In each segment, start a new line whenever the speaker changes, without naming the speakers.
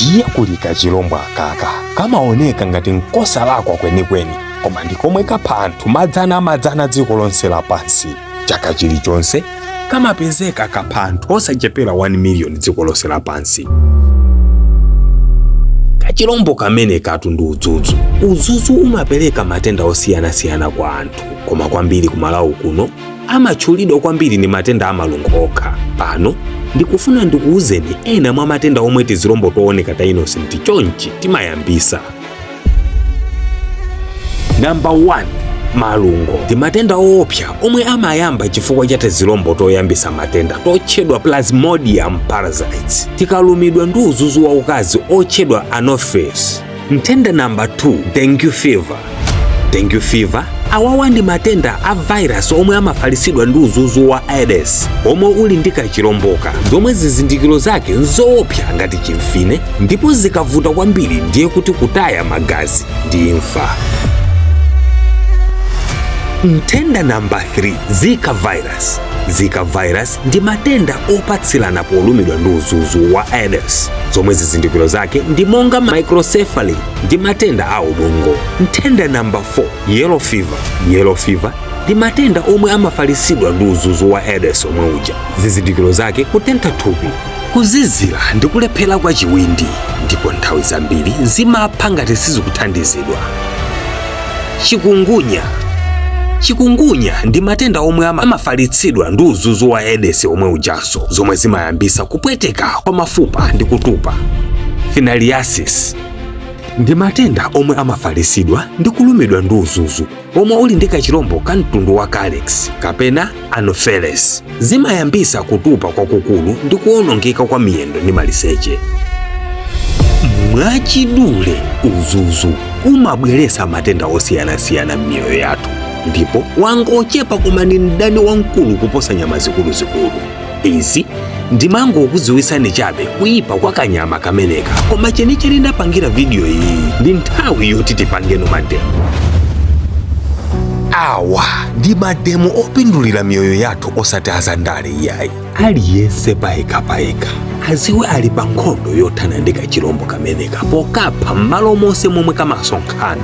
ndiye kuli kachilombo akaka kamaoneka ngati nkosalakwa kwenikweni, koma ndikomwe kapha anthu madzana dziko lonse lapansi. Chaka chilichonse kamapezeka kapha anthu osachepera 1 million dziko lonse lapansi. Kachilombo kamene katu ndi udzudzu. Udzudzu umapereka matenda osiyanasiyana kwa anthu, koma kwambiri kumalawi kuno amatchulidwa kwambiri ndi matenda amalungo okha. Pano ndikufuna ndikuwuzeni ena mwa matenda omwe tizilombo tooneka ta innocent chonchi timayambisa. Number 1, malungo. Ndi matenda oopsa omwe amayamba chifukwa cha tizilombo toyambisa matenda totchedwa Plasmodium parasites tikalumidwa ndi udzudzu waukazi otchedwa Anopheles. Nthenda number 2, dengue fever. Dengue fever awawa ndi matenda a virus omwe amafalisidwa ndi udzudzu wa Aedes omwe uli ndi kachilomboka, zomwe zizindikiro zake nzoopsa ngati chimfine, ndipo zikavuta kwambiri ndiye kuti kutaya magazi ndi imfa. Nthenda number 3, Zika virus. Zika virus ndi matenda opatsilana polumidwa ndi udzudzu wa Aedes, zomwe zizindikiro zake ndi monga microcephaly ndi matenda a ubongo. Nthenda number 4, yellow fever. Yellow fever ndi matenda omwe amafalisidwa ndi udzudzu wa Aedes omwe uja, zizindikiro zake kutentha thupi, kuzizira ndi kulephera kwa chiwindi, ndipo nthawi zambiri zimapha ngati sizikuthandizidwa. Chikungunya. Chikungunya ndi matenda omwe amafalitsidwa ndi udzudzu wa Aedes omwe ujanso, zomwe zimayambisa kupweteka kwa mafupa ndi kutupa. Filariasis ndi matenda omwe amafalitsidwa ndi kulumidwa ndi udzudzu omwe uli ndi kachilombo ka mtundu wa Calyx kapena Anopheles. Zimayambisa kutupa kwakukulu ndi kuwonongeka kwa miyendo ndi maliseche. Mwachidule, udzudzu umabweretsa matenda osiyanasiyana m'miyoyo yathu, ndipo wangochepa koma ni mdani wamkulu kuposa nyama zikuluzikulu. Izi ndimangokudziwitsani chabe kuyipa kwa kanyama kameneka, koma chenicheni ndapangira video iyi ndi nthawi yoti tipangeno mademo. Awa ndi mademo opindulira miyoyo yathu osati azandale iyayi. Aliyense payekapayeka aziwe ali pa nkhondo yothana ndi kachilombo kameneka pokapha m'malo monse momwe kamasonkhana.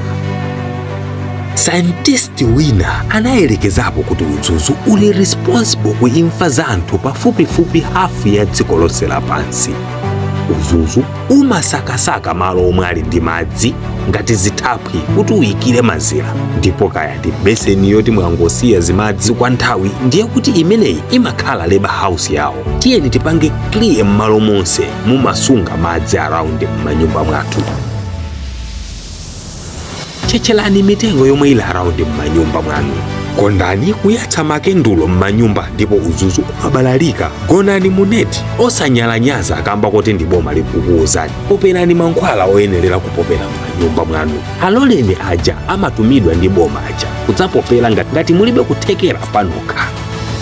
Scientist wina anayerekezapo kuti udzudzu uli responsible ku imfa za anthu pafupifupi hafu ya dziko lonse lapansi. Udzudzu umasakasaka malo omwe ali ndi madzi ngati zithaphwi kuti uyikire mazira, ndipo kaya ndi beseni yoti mwangosiya zimadzi kwa nthawi ndiye kuti imeneyi imakhala labor house yawo. Tiyeni tipange clear m'malo monse mumasunga madzi around m'manyumba mwathu. Chechelani mitengo yomwe ili around m'manyumba mwanu. Kondani kuyatsa makendulo m'manyumba ndipo udzudzu umabalalika. Gonani muneti osanyalanyaza kamba kuti ndi boma likukuwuzani. Poperani mankhwala oyenerera kupopera m'manyumba mwanu. Aloleni aja amatumidwa ndi boma aja kudzapopera ngati mulibe kuthekera panokha.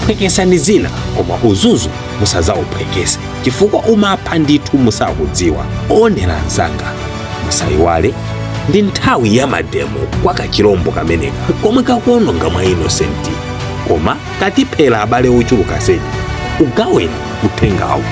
Phwekesani zina, koma udzudzu musadzauphwekese chifukwa umapha ndithu musakudziwa. Onera mzanga, musayiwale ndi nthawi ya mademo kwa kachilombo kameneka komwe kakuononga mwa innocent, koma katiphera abale ochuluka zedi. Ugaweni uthengawu.